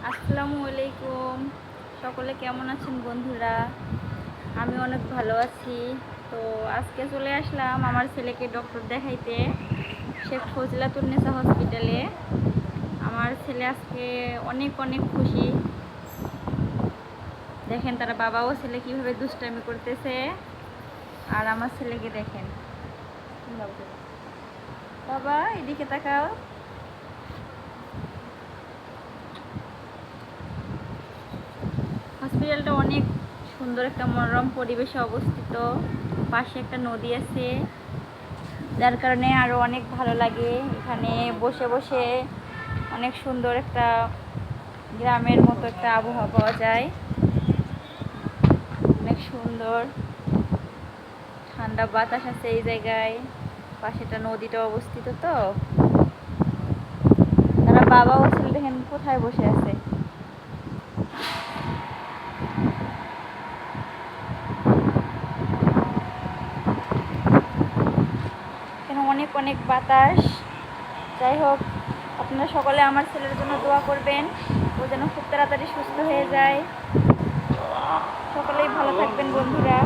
আসসালামু আলাইকুম। সকলে কেমন আছেন বন্ধুরা? আমি অনেক ভালো আছি। তো আজকে চলে আসলাম আমার ছেলেকে ডক্টর দেখাইতে, শেখ ফজিলাতুন্নেসা হসপিটালে। আমার ছেলে আজকে অনেক অনেক খুশি। দেখেন তারা বাবা ও ছেলে কীভাবে দুষ্টামি করতেছে। আর আমার ছেলেকে দেখেন, বাবা এদিকে তাকাও। হসপিটালটা অনেক সুন্দর একটা মনোরম পরিবেশে অবস্থিত। পাশে একটা নদী আছে, যার কারণে আরও অনেক ভালো লাগে। এখানে বসে বসে অনেক সুন্দর একটা গ্রামের মতো একটা আবহাওয়া পাওয়া যায়। অনেক সুন্দর ঠান্ডা বাতাস আছে এই জায়গায়। পাশেটা নদীটা অবস্থিত। তো তারা বাবা ও ছেলে দেখেন কোথায় বসে আছে। এখানে অনেক অনেক বাতাস। যাই হোক, আপনারা সকলে আমার ছেলের জন্য দোয়া করবেন, ও যেন খুব তাড়াতাড়ি সুস্থ হয়ে যায়। সকলেই ভালো থাকবেন বন্ধুরা।